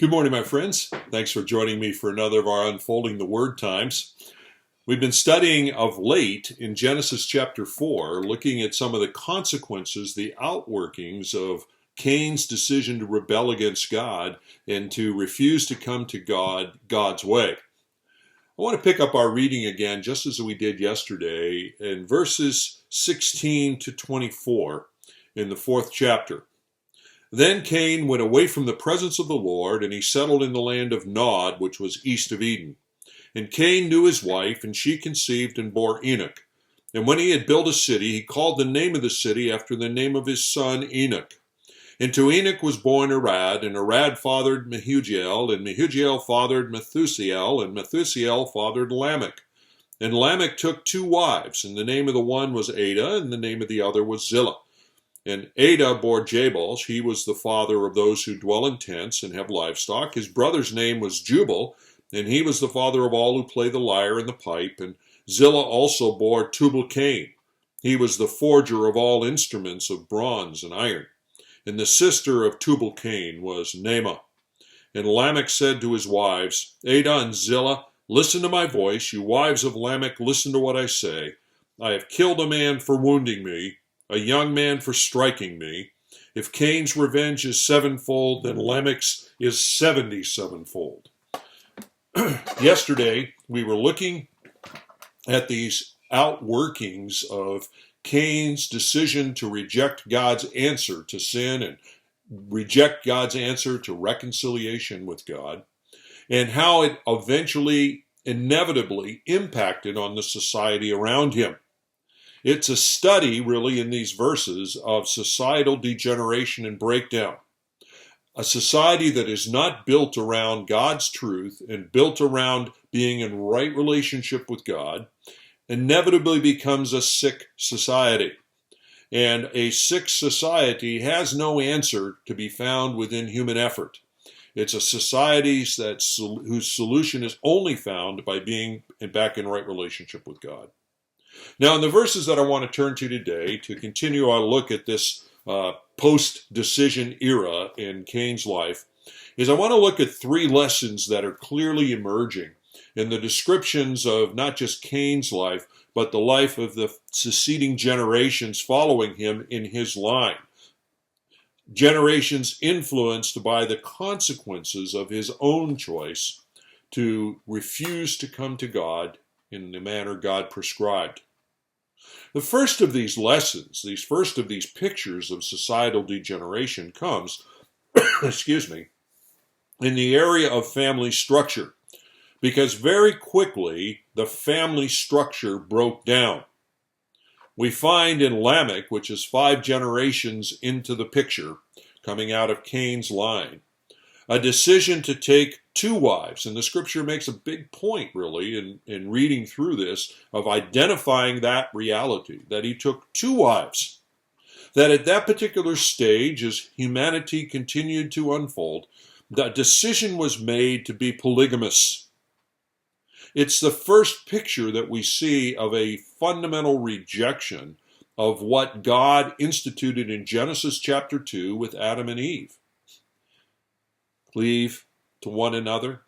Good morning, my friends. Thanks for joining me for another of our Unfolding the Word times. We've been studying of late in Genesis chapter 4, looking at some of the consequences, the outworkings of Cain's decision to rebel against God and to refuse to come to God's way. I want to pick up our reading again, just as we did yesterday, in verses 16 to 24 in the 4th chapter. Then Cain went away from the presence of the Lord, and he settled in the land of Nod, which was east of Eden. And Cain knew his wife, and she conceived and bore Enoch. And when he had built a city, he called the name of the city after the name of his son Enoch. And to Enoch was born Arad, and Arad fathered Mehujael, and Mehujael fathered Methusael, and Methusael fathered Lamech. And Lamech took 2 wives, and the name of the one was Ada, and the name of the other was Zillah. And Ada bore Jabal. He was the father of those who dwell in tents and have livestock. His brother's name was Jubal, and he was the father of all who play the lyre and the pipe. And Zillah also bore Tubal-Cain. He was the forger of all instruments of bronze and iron. And the sister of Tubal-Cain was Naamah. And Lamech said to his wives, Ada and Zillah, listen to my voice. You wives of Lamech, listen to what I say. I have killed a man for wounding me, a young man for striking me. If Cain's revenge is 7-fold, then Lamech's is 77-fold. Yesterday, we were looking at these outworkings of Cain's decision to reject God's answer to sin and reject God's answer to reconciliation with God, and how it eventually, inevitably impacted on the society around him. It's a study, really, in these verses of societal degeneration and breakdown. A society that is not built around God's truth and built around being in right relationship with God inevitably becomes a sick society. And a sick society has no answer to be found within human effort. It's a society whose solution is only found by being back in right relationship with God. Now, in the verses that I want to turn to today, to continue our look at this post-decision era in Cain's life, is I want to look at 3 lessons that are clearly emerging in the descriptions of not just Cain's life, but the life of the succeeding generations following him in his line. Generations influenced by the consequences of his own choice to refuse to come to God in the manner God prescribed. The first of these lessons, these first of these pictures of societal degeneration comes, in the area of family structure, because very quickly the family structure broke down. We find in Lamech, which is 5 generations into the picture, coming out of Cain's line, a decision to take 2 wives. And the scripture makes a big point, really, in reading through this, of identifying that reality, that he took 2 wives. That at that particular stage, as humanity continued to unfold, the decision was made to be polygamous. It's the first picture that we see of a fundamental rejection of what God instituted in Genesis chapter 2 with Adam and Eve. Cleave to one another,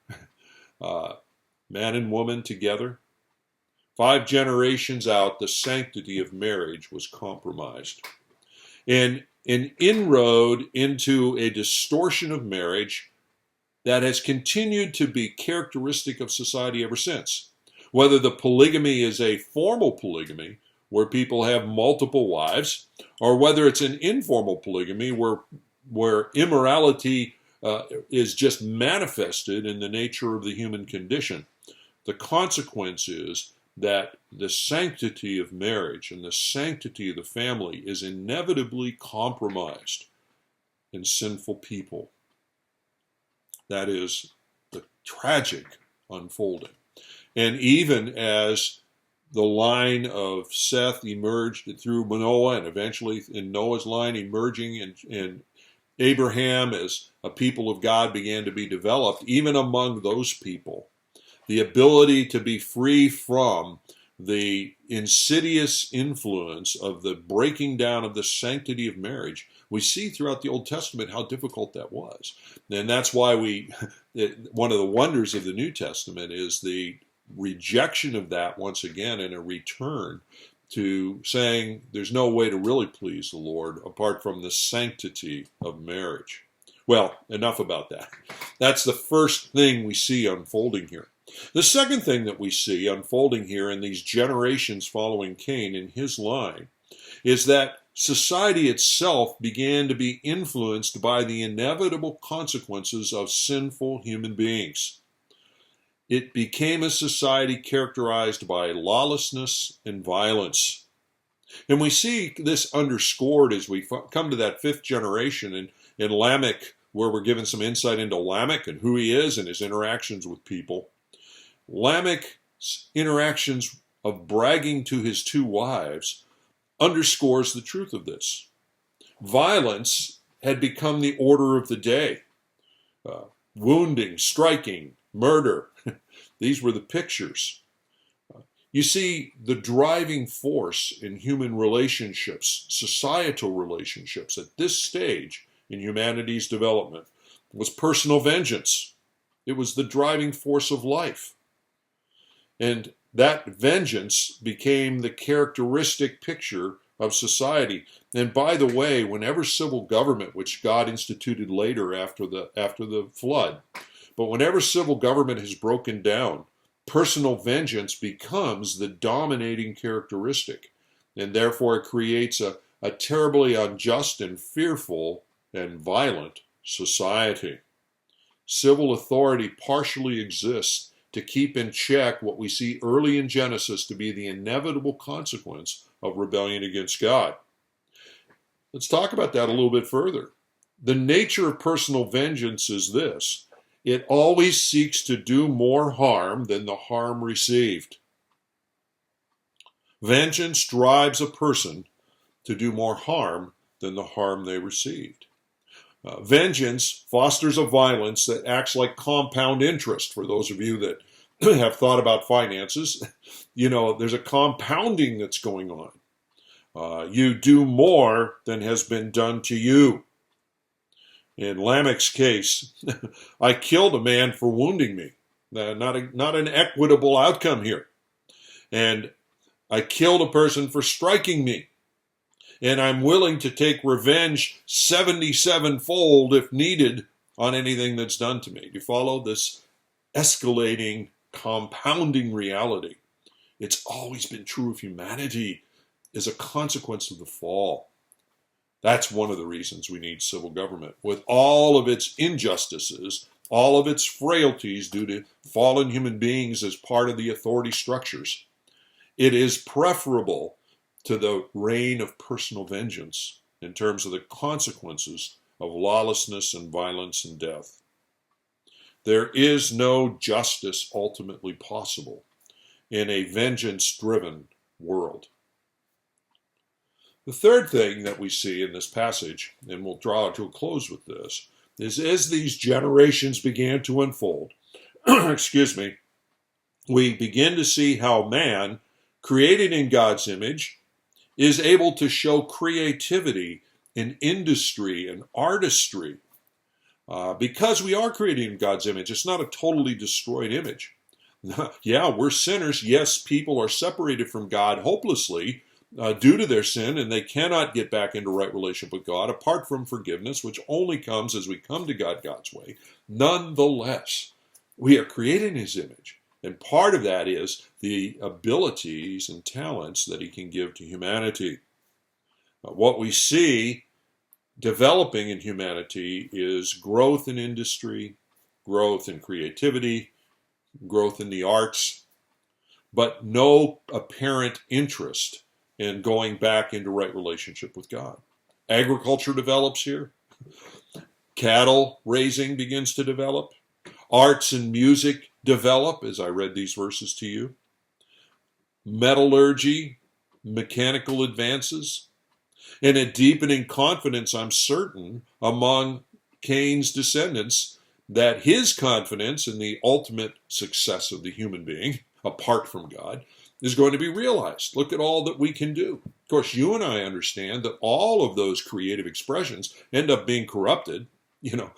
man and woman together. 5 generations out, the sanctity of marriage was compromised. And an inroad into a distortion of marriage that has continued to be characteristic of society ever since. Whether the polygamy is a formal polygamy, where people have multiple wives, or whether it's an informal polygamy, where immorality is just manifested in the nature of the human condition. The consequence is that the sanctity of marriage and the sanctity of the family is inevitably compromised in sinful people. That is the tragic unfolding. And even as the line of Seth emerged through Noah, and eventually in Noah's line emerging in Abraham, as a people of God began to be developed, even among those people, the ability to be free from the insidious influence of the breaking down of the sanctity of marriage We see throughout the Old Testament how difficult that was. And that's why one of the wonders of the New Testament is the rejection of that once again and a return to saying there's no way to really please the Lord apart from the sanctity of marriage. Well, enough about that. That's the first thing we see unfolding here. The second thing that we see unfolding here in these generations following Cain in his line is that society itself began to be influenced by the inevitable consequences of sinful human beings. It became a society characterized by lawlessness and violence. And we see this underscored as we come to that fifth generation in Lamech, where we're given some insight into Lamech and who he is and his interactions with people. Lamech's interactions of bragging to his two wives underscores the truth of this. Violence had become the order of the day. Wounding, striking, murder. These were the pictures. You see, the driving force in human relationships, societal relationships at this stage in humanity's development was personal vengeance. It was the driving force of life. And that vengeance became the characteristic picture of society. And by the way, whenever civil government, which God instituted later after the flood, but whenever civil government has broken down, personal vengeance becomes the dominating characteristic. And therefore it creates a terribly unjust and fearful and violent society. Civil authority partially exists to keep in check what we see early in Genesis to be the inevitable consequence of rebellion against God. Let's talk about that a little bit further. The nature of personal vengeance is this: it always seeks to do more harm than the harm received. Vengeance drives a person to do more harm than the harm they received. Vengeance fosters a violence that acts like compound interest. For those of you that have thought about finances, there's a compounding that's going on. You do more than has been done to you. In Lamech's case, I killed a man for wounding me. Not an equitable outcome here. And I killed a person for striking me. And I'm willing to take revenge 77-fold if needed on anything that's done to me. Do you follow this escalating, compounding reality? It's always been true of humanity as a consequence of the fall. That's one of the reasons we need civil government. With all of its injustices, all of its frailties due to fallen human beings as part of the authority structures, it is preferable to the reign of personal vengeance in terms of the consequences of lawlessness and violence and death. There is no justice ultimately possible in a vengeance-driven world. The third thing that we see in this passage, and we'll draw to a close with this, is as these generations began to unfold, we begin to see how man, created in God's image, is able to show creativity in industry and artistry. Because we are created in God's image, it's not a totally destroyed image. Yeah, we're sinners. Yes, people are separated from God hopelessly due to their sin, and they cannot get back into right relationship with God apart from forgiveness, which only comes as we come to God God's way. Nonetheless, we are created in His image. And part of that is the abilities and talents that He can give to humanity. What we see developing in humanity is growth in industry, growth in creativity, growth in the arts, but no apparent interest in going back into right relationship with God. Agriculture develops here. Cattle raising begins to develop. Arts and music develop, as I read these verses to you. Metallurgy, mechanical advances, and a deepening confidence, I'm certain, among Cain's descendants that his confidence in the ultimate success of the human being, apart from God, is going to be realized. Look at all that we can do. Of course, you and I understand that all of those creative expressions end up being corrupted. You know,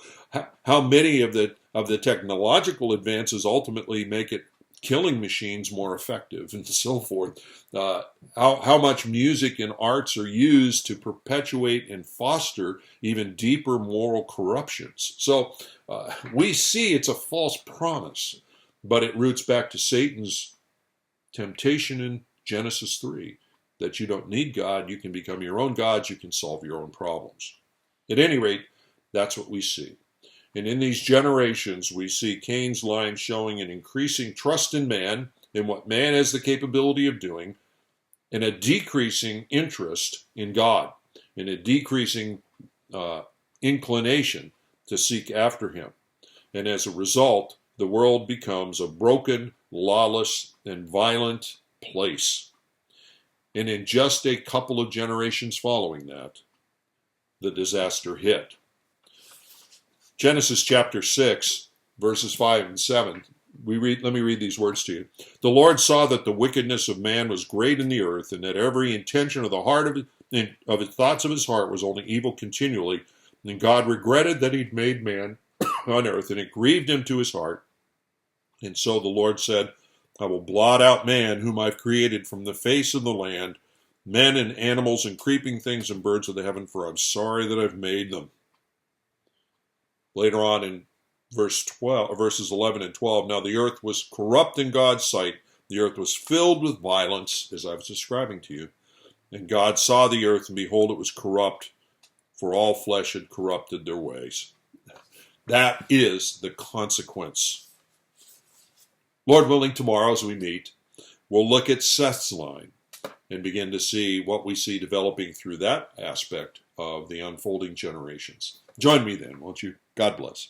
how many of the technological advances ultimately make it killing machines more effective and so forth. How much music and arts are used to perpetuate and foster even deeper moral corruptions. So we see it's a false promise, but it roots back to Satan's temptation in Genesis 3, that you don't need God, you can become your own gods, you can solve your own problems. At any rate, that's what we see. And in these generations, we see Cain's line showing an increasing trust in man, in what man has the capability of doing, and a decreasing interest in God, and a decreasing inclination to seek after him. And as a result, the world becomes a broken, lawless, and violent place. And in just a couple of generations following that, the disaster hit. Genesis chapter 6, verses 5 and 7. Let me read these words to you. The Lord saw that the wickedness of man was great in the earth, and that every intention of the heart of his thoughts of his heart was only evil continually. And God regretted that he'd made man on earth, and it grieved him to his heart. And so the Lord said, I will blot out man, whom I've created from the face of the land, men and animals and creeping things and birds of the heaven, for I'm sorry that I've made them. Later on in verses 11 and 12, now the earth was corrupt in God's sight. The earth was filled with violence, as I was describing to you. And God saw the earth, and behold, it was corrupt, for all flesh had corrupted their ways. That is the consequence. Lord willing, tomorrow as we meet, we'll look at Seth's line and begin to see what we see developing through that aspect of the unfolding generations. Join me then, won't you? God bless.